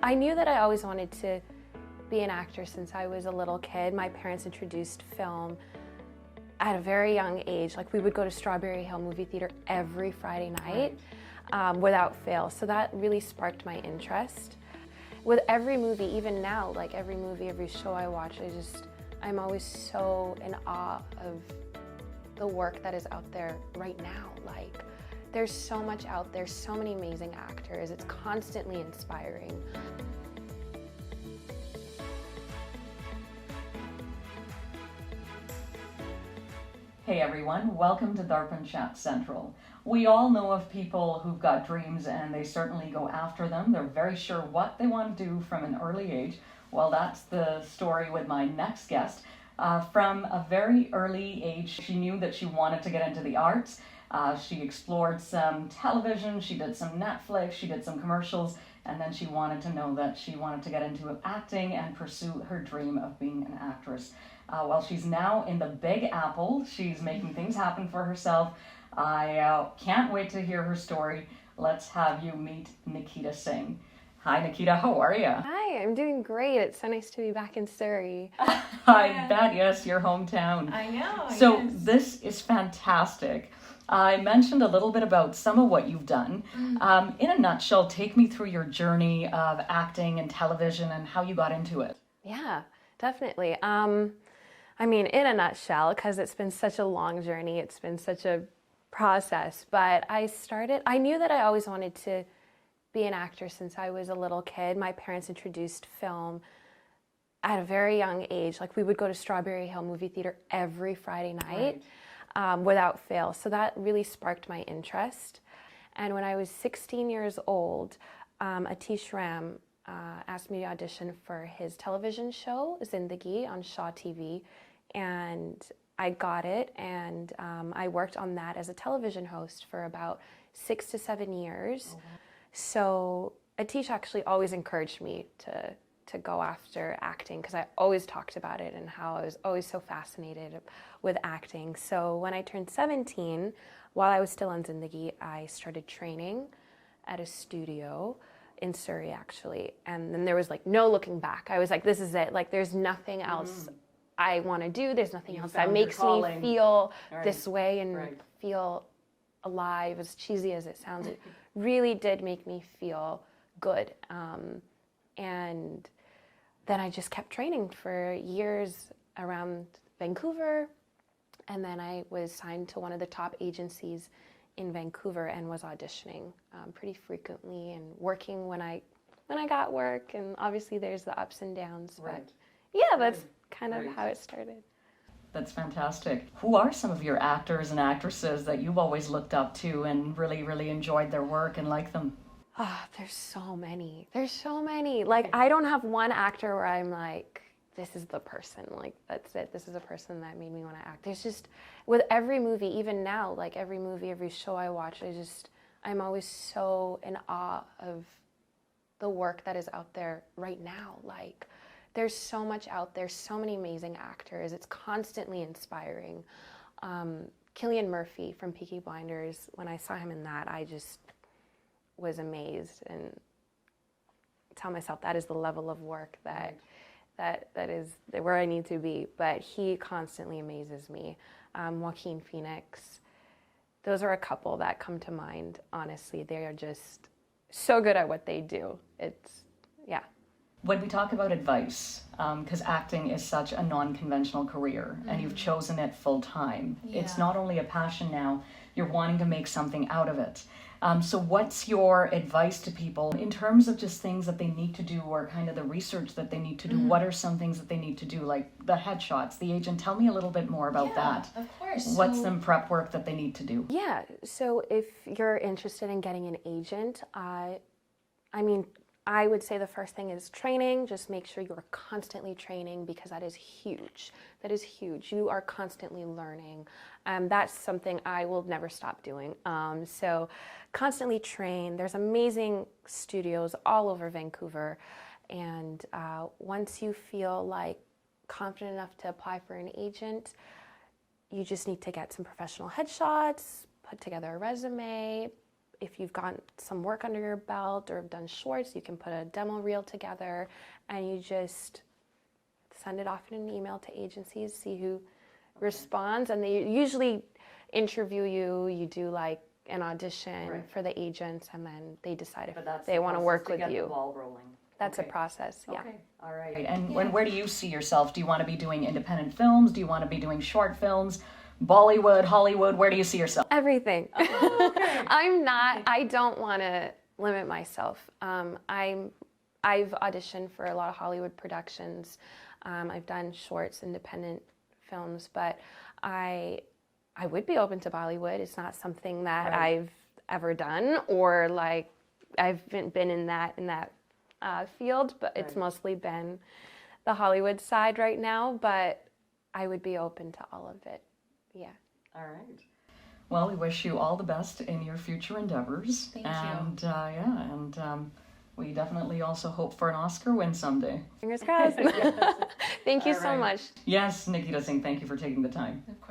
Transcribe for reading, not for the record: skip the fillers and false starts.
I knew that I always wanted to be an actor since I was a little kid. My parents introduced film at a very young age. Like, we would go to Strawberry Hill movie theater every Friday night without fail. So that really sparked my interest. With every movie, even now, like every movie, every show I watch, I'm always so in awe of the work that is out there right now. Like, there's so much out there, so many amazing actors. It's constantly inspiring. Hey everyone, welcome to Darpan Chat Central. We all know of people who've got dreams and they certainly go after them. They're very sure what they want to do from an early age. Well, that's the story with my next guest. From a very early age, she knew that she wanted to get into the arts. She explored some television, she did some Netflix, she did some commercials, and then she wanted to know that she wanted to get into acting and pursue her dream of being an actress. Well, she's now in the Big Apple. She's making things happen for herself. I can't wait to hear her story. Let's have you meet Nikhita Singh. Hi, Nikhita. How are you? Hi, I'm doing great. It's so nice to be back in Surrey. I bet, yes, your hometown. I know. So yes. This is fantastic. I mentioned a little bit about some of what you've done. In a nutshell, take me through your journey of acting and television and how you got into it. Yeah, definitely. I mean, in a nutshell, because it's been such a long journey, it's been such a process, but I knew that I always wanted to be an actor since I was a little kid. My parents introduced film at a very young age. Like, we would go to Strawberry Hill movie theater every Friday night without fail. So that really sparked my interest. And when I was 16 years old, Atish Ram asked me to audition for his television show, Zindagi, on Shaw TV. And I got it, and I worked on that as a television host for about 6 to 7 years. Oh, wow. So Atish actually always encouraged me to go after acting, because I always talked about it and how I was always so fascinated with acting. So when I turned 17, while I was still on Zindagi, I started training at a studio in Surrey, actually. And then there was like no looking back. I was like, this is it. Like, there's nothing else I want to do. There's nothing else that makes me feel this way and feel alive. As cheesy as it sounds, it really did make me feel good. And then I just kept training for years around Vancouver. And then I was signed to one of the top agencies in Vancouver and was auditioning pretty frequently and working when I got work. And obviously there's the ups and downs, but yeah, that's kind of how it started. That's fantastic. Who are some of your actors and actresses that you've always looked up to and really, really enjoyed their work and like them? Oh, there's so many. There's so many. Like, I don't have one actor where I'm like, this is the person. Like, that's it. This is a person that made me want to act. There's just, with every movie, even now, like every movie, every show I watch, I'm always so in awe of the work that is out there right now. Like, there's so much out there, so many amazing actors. It's constantly inspiring. Cillian Murphy from Peaky Blinders, when I saw him in that, I just was amazed and tell myself that is the level of work that is where I need to be. But he constantly amazes me. Joaquin Phoenix. Those are a couple that come to mind, honestly. They are just so good at what they do. Yeah. When we talk about advice, because acting is such a non-conventional career and you've chosen it full time, it's not only a passion now, you're wanting to make something out of it. So what's your advice to people in terms of just things that they need to do or kind of the research that they need to do? What are some things that they need to do, like the headshots, the agent? Tell me a little bit more about that. Of course. What's some prep work that they need to do? Yeah, so if you're interested in getting an agent, I would say the first thing is training. Just make sure you're constantly training, because that is huge. That is huge. You are constantly learning. That's something I will never stop doing. So constantly train. There's amazing studios all over Vancouver. And once you feel like confident enough to apply for an agent, you just need to get some professional headshots, put together a resume, if you've got some work under your belt or have done shorts, you can put a demo reel together and you just send it off in an email to agencies, see who responds, and they usually interview you. You do like an audition for the agents, and then they decide if they want to work with you. The ball rolling. That's a process, yeah. Okay, all right. And where do you see yourself? Do you want to be doing independent films? Do you want to be doing short films? Bollywood, Hollywood, where do you see yourself? Everything. Oh, okay. I don't want to limit myself. I've auditioned for a lot of Hollywood productions. I've done shorts, independent films, but I would be open to Bollywood. It's not something that I've ever done, or like I've been in that field, but it's mostly been the Hollywood side right now, but I would be open to all of it. Yeah. All right. Well, we wish you all the best in your future endeavors. Thank you. And we definitely also hope for an Oscar win someday. Fingers crossed. Thank you so much. Yes, Nikhita Singh, thank you for taking the time. Of course.